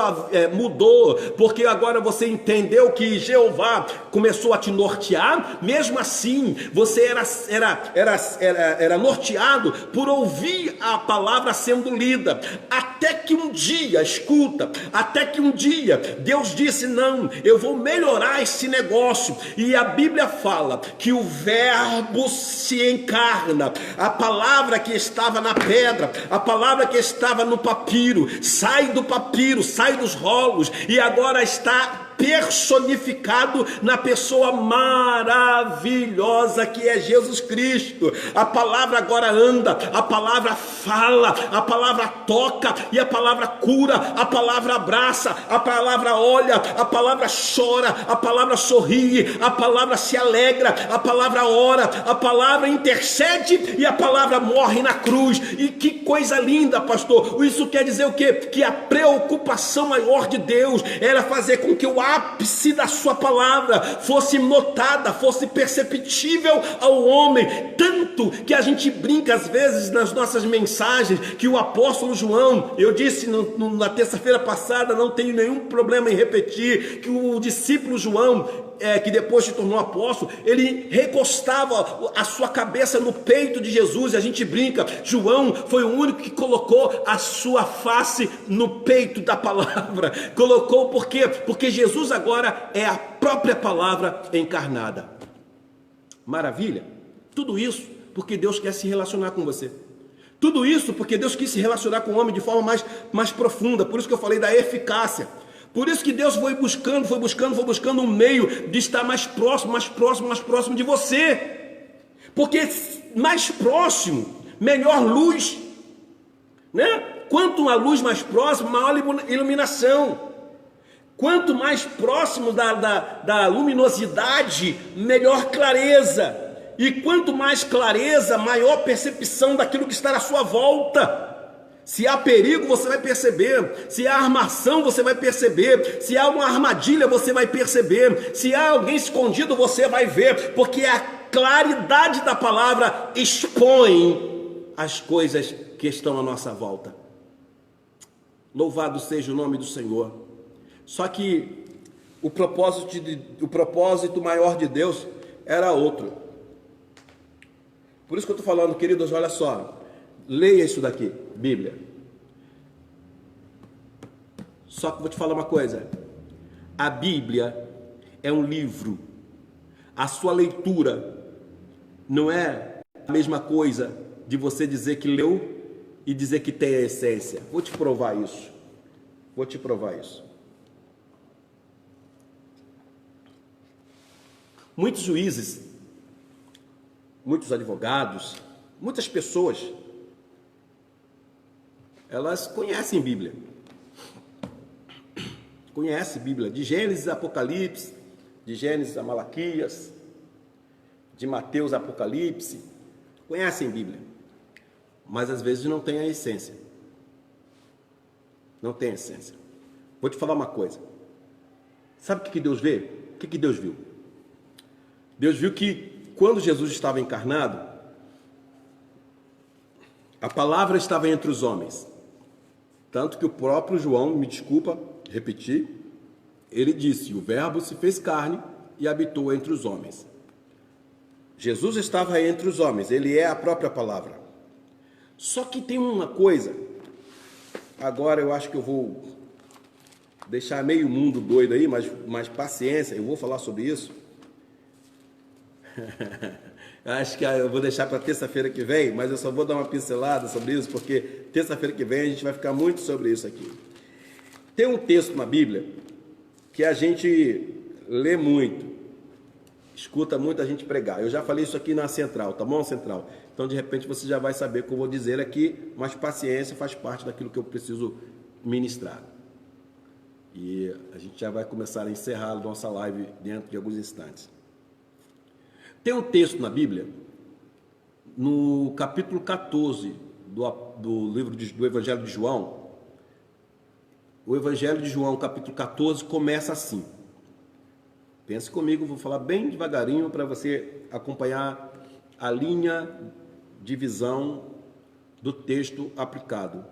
[SPEAKER 1] mudou, porque agora você entendeu que Jeová começou a te nortear, mesmo assim, você era norteado por ouvir a palavra sendo lida. Até que um dia, escuta, até que um dia, Deus disse: não, eu vou melhorar esse negócio. E a Bíblia fala que o verbo se encarna, a palavra que estava na pedra, a palavra que estava no papiro, sai do papiro, sai dos rolos, e agora está personificado na pessoa maravilhosa que é Jesus Cristo. A palavra agora anda, a palavra fala, a palavra toca, e a palavra cura, a palavra abraça, a palavra olha, a palavra chora, a palavra sorri, a palavra se alegra, a palavra ora, a palavra intercede, e a palavra morre na cruz. E que coisa linda, pastor! Isso quer dizer o quê? Que a preocupação maior de Deus era fazer com que o ápice da sua palavra fosse notada, fosse perceptível ao homem, tanto que a gente brinca às vezes nas nossas mensagens, que o apóstolo João, eu disse na terça-feira passada, não tenho nenhum problema em repetir, que o discípulo João, que depois se tornou apóstolo, ele recostava a sua cabeça no peito de Jesus, e a gente brinca, João foi o único que colocou a sua face no peito da palavra. Colocou por quê? Porque Jesus agora é a própria palavra encarnada. Maravilha? Tudo isso porque Deus quer se relacionar com você. Tudo isso porque Deus quis se relacionar com o homem de forma mais profunda. Por isso que eu falei da eficácia. Por isso que Deus foi buscando um meio de estar mais próximo de você. Porque mais próximo, melhor luz, né? Quanto a luz mais próxima, maior iluminação. Quanto mais próximo da luminosidade, melhor clareza. E quanto mais clareza, maior percepção daquilo que está à sua volta. Se há perigo, você vai perceber. Se há armação, você vai perceber. Se há uma armadilha, você vai perceber. Se há alguém escondido, você vai ver. Porque a claridade da palavra expõe as coisas que estão à nossa volta. Louvado seja o nome do Senhor. Só que o propósito maior de Deus era outro. Por isso que eu estou falando, queridos, olha só. Leia isso daqui, Bíblia. Só que vou te falar uma coisa. A Bíblia é um livro. A sua leitura não é a mesma coisa de você dizer que leu e dizer que tem a essência. Vou te provar isso. Vou te provar isso. Muitos juízes, muitos advogados, muitas pessoas, elas conhecem Bíblia. Conhecem Bíblia, de Gênesis a Apocalipse, de Gênesis a Malaquias, de Mateus a Apocalipse. Conhecem Bíblia, mas às vezes não tem a essência. Não tem a essência. Vou te falar uma coisa. Sabe o que Deus vê? O que Deus viu? Deus viu que quando Jesus estava encarnado, a palavra estava entre os homens. Tanto que o próprio João, me desculpa repetir, ele disse: o verbo se fez carne e habitou entre os homens. Jesus estava entre os homens, ele é a própria palavra. Só que tem uma coisa, agora eu acho que eu vou deixar meio mundo doido aí, mas paciência, eu vou falar sobre isso. Acho que eu vou deixar para terça-feira que vem, mas eu só vou dar uma pincelada sobre isso, porque terça-feira que vem a gente vai ficar muito sobre isso aqui. Tem um texto na Bíblia que a gente lê muito, escuta muita gente pregar. Eu já falei isso aqui na Central, tá bom, Central? Então, de repente, você já vai saber o que eu vou dizer aqui, mas paciência faz parte daquilo que eu preciso ministrar. E a gente já vai começar a encerrar a nossa live dentro de alguns instantes. Tem um texto na Bíblia, no capítulo 14 do livro do Evangelho de João. O Evangelho de João, capítulo 14, começa assim. Pense comigo, vou falar bem devagarinho para você acompanhar a linha de visão do texto aplicado.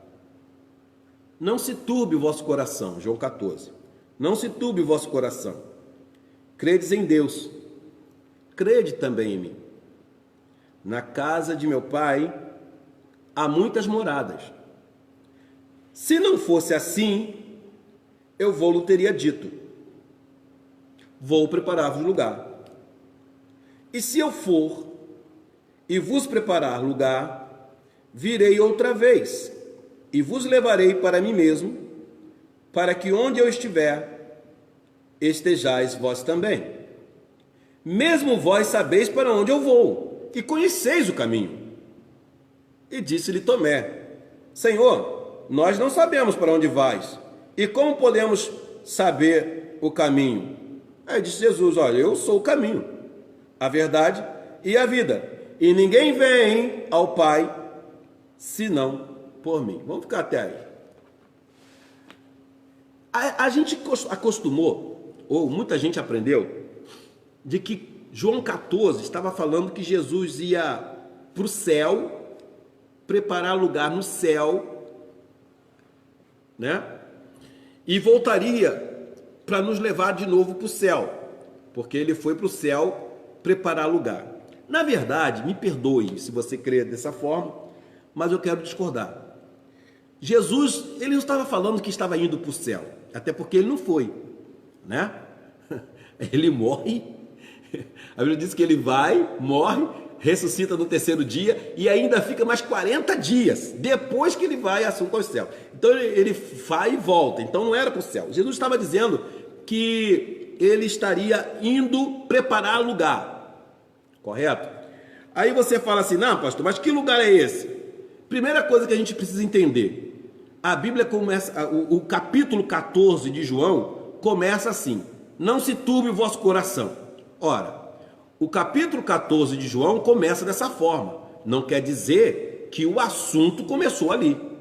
[SPEAKER 1] Não se turbe o vosso coração, João 14. Não se turbe o vosso coração. Credes em Deus. Crede também em mim. Na casa de meu Pai há muitas moradas. Se não fosse assim, eu vou-lhe teria dito: vou preparar-vos lugar. E se eu for e vos preparar lugar, virei outra vez e vos levarei para mim mesmo, para que onde eu estiver, estejais vós também. Mesmo vós sabeis para onde eu vou, e conheceis o caminho. E disse-lhe Tomé: Senhor, nós não sabemos para onde vais, e como podemos saber o caminho? Aí disse Jesus: olha, eu sou o caminho, a verdade e a vida, e ninguém vem ao Pai senão por mim. Vamos ficar até aí. A gente acostumou, ou muita gente aprendeu, de que João 14 estava falando que Jesus ia para o céu, preparar lugar no céu, né? E voltaria para nos levar de novo para o céu, porque ele foi para o céu preparar lugar. Na verdade, me perdoe se você crê dessa forma, mas eu quero discordar. Jesus, ele não estava falando que estava indo para o céu, até porque ele não foi, né? Ele morre. A Bíblia diz que ele vai, morre, ressuscita no terceiro dia e ainda fica mais 40 dias depois que ele vai assunto ao céu. Então ele vai e volta, então não era para o céu. Jesus estava dizendo que ele estaria indo preparar lugar, correto? Aí você fala assim, não, pastor, mas que lugar é esse? Primeira coisa que a gente precisa entender, a Bíblia começa, o capítulo 14 de João começa assim, não se turbe o vosso coração. Ora, o capítulo 14 de João começa dessa forma, não quer dizer que o assunto começou ali.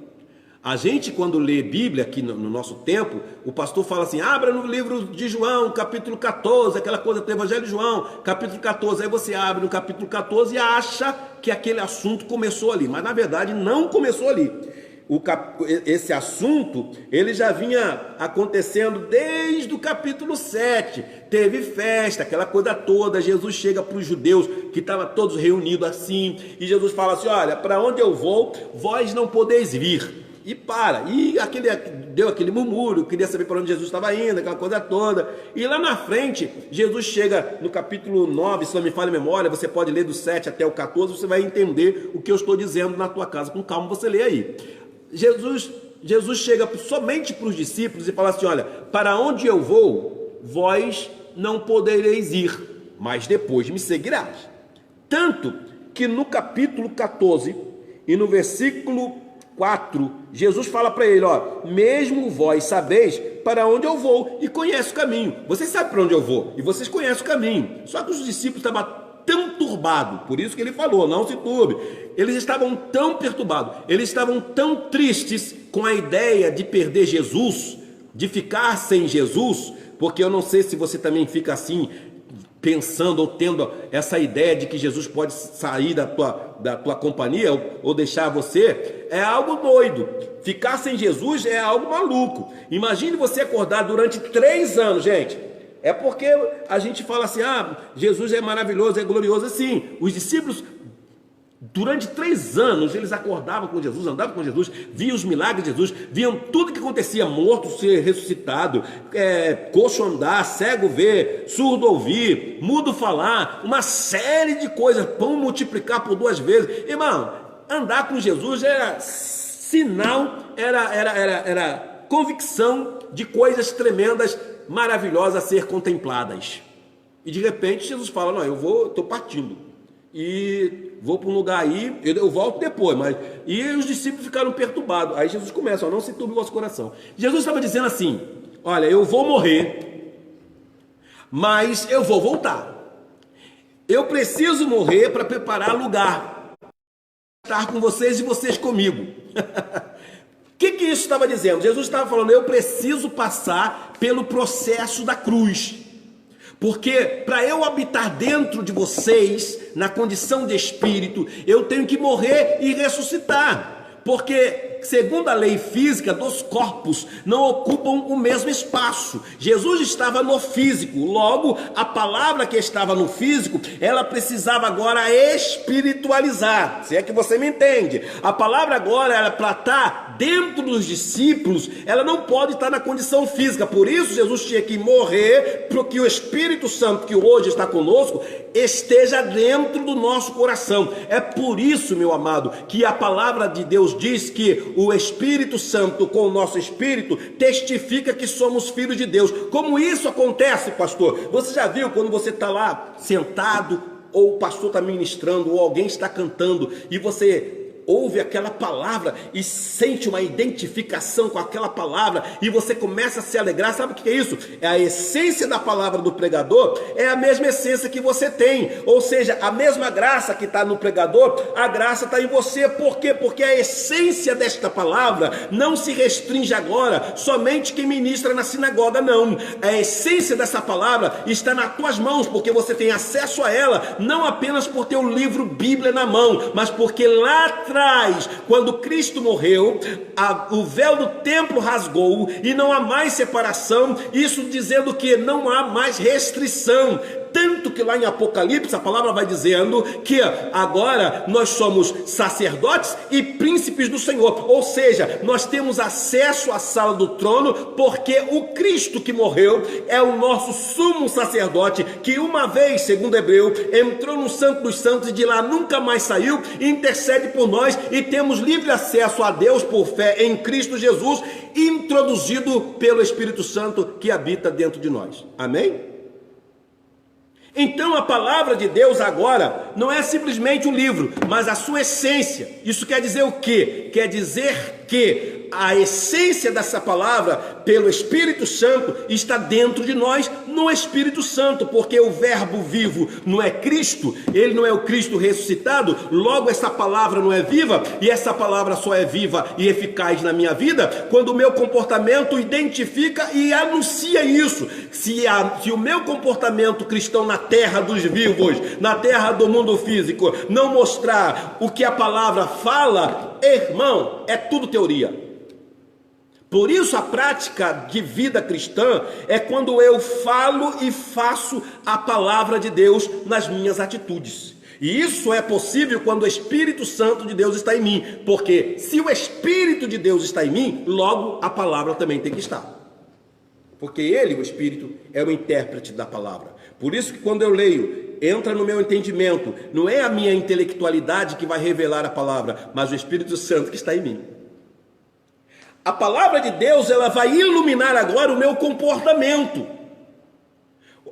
[SPEAKER 1] A gente, quando lê Bíblia aqui no nosso tempo, o pastor fala assim, abra no livro de João, capítulo 14, aquela coisa do Evangelho de João, capítulo 14, aí você abre no capítulo 14 e acha que aquele assunto começou ali, mas na verdade não começou ali. Esse assunto, ele já vinha acontecendo desde o capítulo 7, teve festa, aquela coisa toda, Jesus chega para os judeus, que estavam todos reunidos assim, e Jesus fala assim, olha, para onde eu vou, vós não podeis vir. E deu aquele murmúrio, queria saber para onde Jesus estava indo, aquela coisa toda. E lá na frente, Jesus chega no capítulo 9, se não me falha a memória, você pode ler do 7 até o 14, você vai entender o que eu estou dizendo na tua casa. Com calma você lê aí. Jesus chega somente para os discípulos e fala assim, olha, para onde eu vou, vós não podereis ir, mas depois me seguirás. Tanto que no capítulo 14 e no versículo 4, Jesus fala para ele, ó, mesmo vós sabeis para onde eu vou e conhece o caminho. Vocês sabem para onde eu vou e vocês conhecem o caminho. Só que os discípulos estavam tão turbados, por isso que ele falou, não se turbe. Eles estavam tão perturbados, eles estavam tão tristes com a ideia de perder Jesus, de ficar sem Jesus, porque eu não sei se você também fica assim, pensando ou tendo essa ideia de que Jesus pode sair da tua companhia ou deixar você, é algo doido. Ficar sem Jesus é algo maluco. Imagine você acordar durante 3 anos, gente. É porque a gente fala assim, Jesus é maravilhoso, é glorioso. Assim, os discípulos, durante 3 anos, eles acordavam com Jesus, andavam com Jesus, viam os milagres de Jesus, viam tudo que acontecia, morto ser ressuscitado, coxo andar, cego ver, surdo ouvir, mudo falar, uma série de coisas, pão multiplicar por 2 vezes. Irmão, andar com Jesus era sinal, era convicção de coisas tremendas, maravilhosas a ser contempladas. E de repente Jesus fala, não, estou partindo. E vou para um lugar aí, eu volto depois, e os discípulos ficaram perturbados. Aí Jesus começa, não se turbe o vosso coração. Jesus estava dizendo assim, olha, eu vou morrer, mas eu vou voltar. Eu preciso morrer para preparar lugar, estar com vocês e vocês comigo. O que isso estava dizendo? Jesus estava falando, eu preciso passar pelo processo da cruz. Porque para eu habitar dentro de vocês, na condição de espírito, eu tenho que morrer e ressuscitar. Porque, segundo a lei física, dos corpos não ocupam o mesmo espaço. Jesus estava no físico, logo a palavra que estava no físico, ela precisava agora espiritualizar. Se é que você me entende. A palavra agora, ela para estar dentro dos discípulos, ela não pode estar na condição física. Por isso Jesus tinha que morrer para que o Espírito Santo, que hoje está conosco, esteja dentro do nosso coração. É por isso, meu amado, que a palavra de Deus diz que o Espírito Santo com o nosso espírito testifica que somos filhos de Deus. Como isso acontece, pastor? Você já viu quando você está lá sentado, ou o pastor está ministrando, ou alguém está cantando, e você ouve aquela palavra e sente uma identificação com aquela palavra e você começa a se alegrar? Sabe o que é isso? É a essência da palavra do pregador, é a mesma essência que você tem, ou seja, a mesma graça que está no pregador, a graça está em você. Por quê? Porque a essência desta palavra não se restringe agora somente quem ministra na sinagoga, não. A essência dessa palavra está nas tuas mãos, porque você tem acesso a ela, não apenas por ter o livro Bíblia na mão, mas porque lá atrás, quando Cristo morreu, o véu do templo rasgou e não há mais separação, isso dizendo que não há mais restrição. Tanto que lá em Apocalipse a palavra vai dizendo que agora nós somos sacerdotes e príncipes do Senhor, ou seja, nós temos acesso à sala do trono, porque o Cristo que morreu é o nosso sumo sacerdote, que uma vez, segundo Hebreu, entrou no Santo dos Santos e de lá nunca mais saiu, intercede por nós e temos livre acesso a Deus por fé em Cristo Jesus, introduzido pelo Espírito Santo que habita dentro de nós. Amém? Então a palavra de Deus agora não é simplesmente um livro, mas a sua essência. Isso quer dizer o quê? Quer dizer que a essência dessa palavra, pelo Espírito Santo, está dentro de nós no Espírito Santo, porque o verbo vivo não é Cristo, ele não é o Cristo ressuscitado, logo essa palavra não é viva, e essa palavra só é viva e eficaz na minha vida quando o meu comportamento identifica e anuncia isso. Se o meu comportamento cristão na terra dos vivos, na terra do mundo físico, não mostrar o que a palavra fala, irmão, é tudo teoria. Por isso a prática de vida cristã é quando eu falo e faço a palavra de Deus nas minhas atitudes. E isso é possível quando o Espírito Santo de Deus está em mim, porque se o Espírito de Deus está em mim, logo a palavra também tem que estar. Porque ele, o Espírito, é o intérprete da palavra. Por isso que quando eu leio, entra no meu entendimento, não é a minha intelectualidade que vai revelar a palavra, mas o Espírito Santo que está em mim. A palavra de Deus, ela vai iluminar agora o meu comportamento.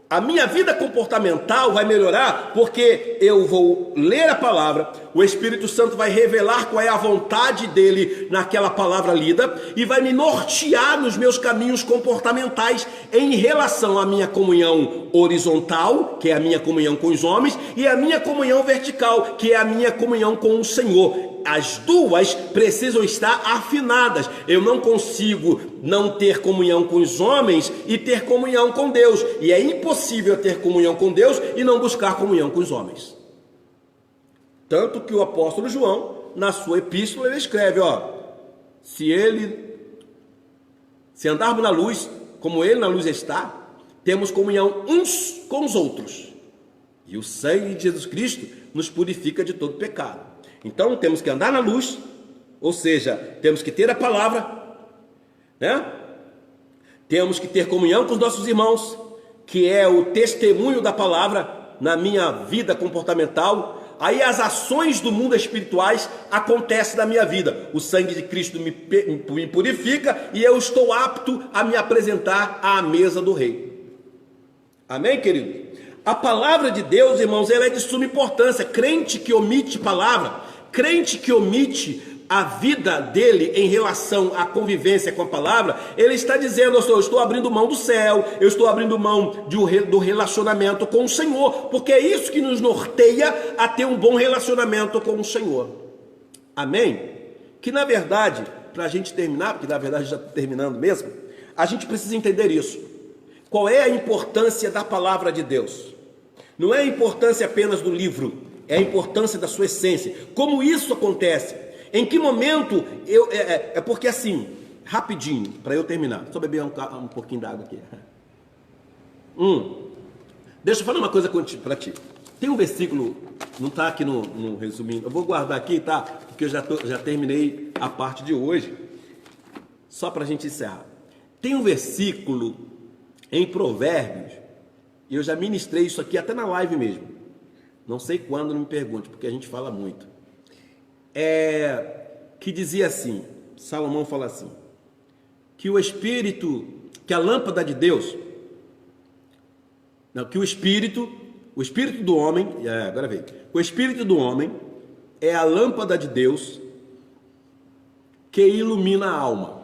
[SPEAKER 1] A minha vida comportamental vai melhorar porque eu vou ler a palavra, o Espírito Santo vai revelar qual é a vontade dele naquela palavra lida e vai me nortear nos meus caminhos comportamentais em relação à minha comunhão horizontal, que é a minha comunhão com os homens, e a minha comunhão vertical, que é a minha comunhão com o Senhor. As duas precisam estar afinadas. Eu não consigo não ter comunhão com os homens e ter comunhão com Deus. E é impossível ter comunhão com Deus e não buscar comunhão com os homens. Tanto que o apóstolo João, na sua epístola, ele escreve, se andarmos na luz, como ele na luz está, temos comunhão uns com os outros. E o sangue de Jesus Cristo nos purifica de todo pecado. Então temos que andar na luz, ou seja, temos que ter a palavra, né? Temos que ter comunhão com os nossos irmãos, que é o testemunho da palavra na minha vida comportamental. Aí as ações do mundo espirituais acontecem na minha vida. O sangue de Cristo me purifica e eu estou apto a me apresentar à mesa do rei. Amém, querido? A palavra de Deus, irmãos, ela é de suma importância. Crente que omite palavra, crente que omite a vida dele em relação à convivência com a palavra, ele está dizendo, eu estou abrindo mão do céu, eu estou abrindo mão do relacionamento com o Senhor, porque é isso que nos norteia a ter um bom relacionamento com o Senhor. Amém? Que na verdade, para a gente terminar, porque na verdade já está terminando mesmo, a gente precisa entender isso. Qual é a importância da palavra de Deus? Não é a importância apenas do livro, é a importância da sua essência. Como isso acontece? Em que momento é porque assim, rapidinho, para eu terminar, só beber um pouquinho d'água aqui. Deixa eu falar uma coisa para ti. Tem um versículo, não está aqui no resumindo, eu vou guardar aqui, tá? Porque eu já terminei a parte de hoje, só para a gente encerrar. Tem um versículo em Provérbios, e eu já ministrei isso aqui até na live mesmo. Não sei quando, não me pergunte, porque a gente fala muito. Que dizia assim, Salomão fala assim, que a lâmpada de Deus, que o espírito do homem, agora veio, o espírito do homem é a lâmpada de Deus que ilumina a alma.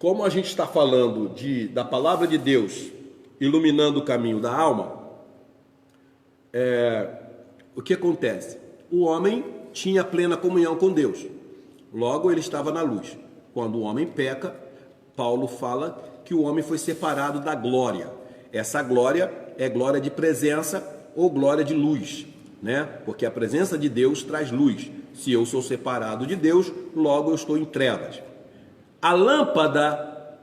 [SPEAKER 1] Como a gente está falando da palavra de Deus iluminando o caminho da alma, o que acontece? O homem tinha plena comunhão com Deus, logo ele estava na luz. Quando o homem peca, Paulo fala que o homem foi separado da glória. Essa glória é glória de presença ou glória de luz, né? Porque a presença de Deus traz luz. Se eu sou separado de Deus, logo eu estou em trevas. A lâmpada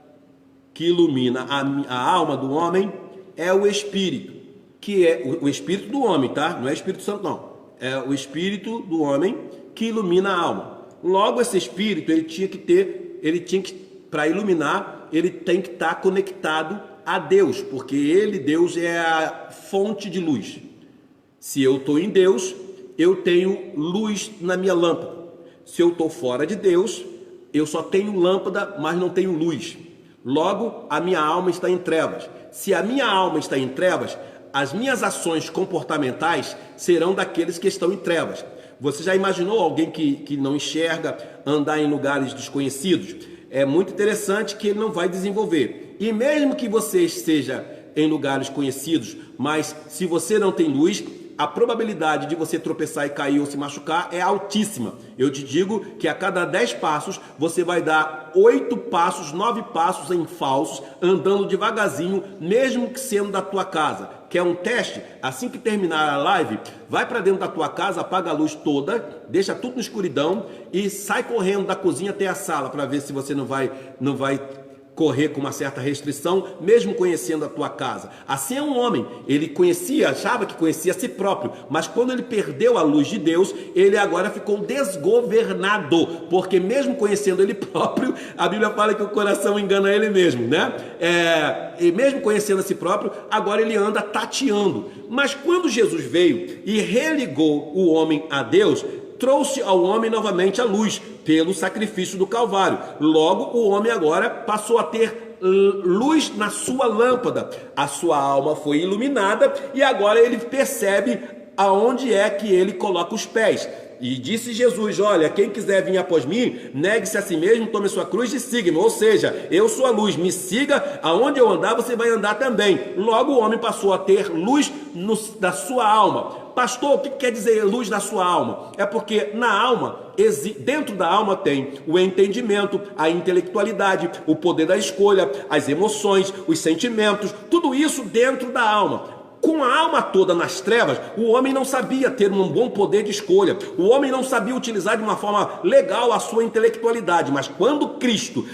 [SPEAKER 1] que ilumina a alma do homem é o Espírito, que é o Espírito do homem, tá? Não é Espírito Santo, não. É o Espírito do homem que ilumina a alma. Logo, esse Espírito, para iluminar, ele tem que estar conectado a Deus, porque Deus é a fonte de luz. Se eu estou em Deus, eu tenho luz na minha lâmpada. Se eu estou fora de Deus, eu só tenho lâmpada, mas não tenho luz. Logo, a minha alma está em trevas. Se a minha alma está em trevas, as minhas ações comportamentais serão daqueles que estão em trevas. Você já imaginou alguém que não enxerga andar em lugares desconhecidos? É muito interessante que ele não vai desenvolver. E mesmo que você esteja em lugares conhecidos, mas se você não tem luz, a probabilidade de você tropeçar e cair ou se machucar é altíssima. Eu te digo que a cada 10 passos, você vai dar 8 passos, 9 passos em falsos, andando devagarzinho, mesmo que sendo da tua casa. Quer um teste? Assim que terminar a live, vai para dentro da tua casa, apaga a luz toda, deixa tudo na escuridão e sai correndo da cozinha até a sala para ver se você não vai correr com uma certa restrição, mesmo conhecendo a tua casa. Assim é um homem, ele achava que conhecia a si próprio, mas quando ele perdeu a luz de Deus, ele agora ficou desgovernado, porque mesmo conhecendo ele próprio, a Bíblia fala que o coração engana ele mesmo, né? E mesmo conhecendo a si próprio, agora ele anda tateando. Mas quando Jesus veio e religou o homem a Deus, trouxe ao homem novamente a luz, pelo sacrifício do Calvário. Logo, o homem agora passou a ter luz na sua lâmpada. A sua alma foi iluminada e agora ele percebe aonde é que ele coloca os pés. E disse Jesus: olha, quem quiser vir após mim, negue-se a si mesmo, tome sua cruz e siga-me. Ou seja, eu sou a luz, me siga, aonde eu andar você vai andar também. Logo o homem passou a ter luz da sua alma. Pastor, o que quer dizer luz na sua alma? É porque na alma, dentro da alma tem o entendimento, a intelectualidade, o poder da escolha, as emoções, os sentimentos, tudo isso dentro da alma. Com a alma toda nas trevas, o homem não sabia ter um bom poder de escolha. O homem não sabia utilizar de uma forma legal a sua intelectualidade. Mas quando Cristo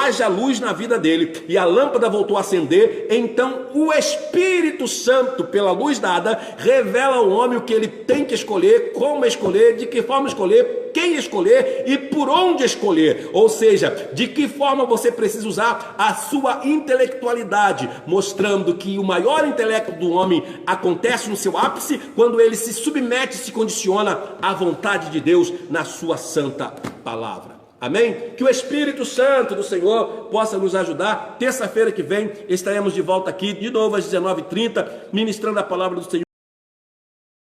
[SPEAKER 1] haja luz na vida dele e a lâmpada voltou a acender, então o Espírito Santo, pela luz dada, revela ao homem o que ele tem que escolher, como escolher, de que forma escolher, quem escolher e por onde escolher. Ou seja, de que forma você precisa usar a sua intelectualidade, mostrando que o maior intelecto do homem acontece no seu ápice quando ele se submete, se condiciona à vontade de Deus na sua santa palavra. Amém? Que o Espírito Santo do Senhor possa nos ajudar. Terça-feira que vem estaremos de volta aqui, de novo às 19h30, ministrando a palavra do Senhor.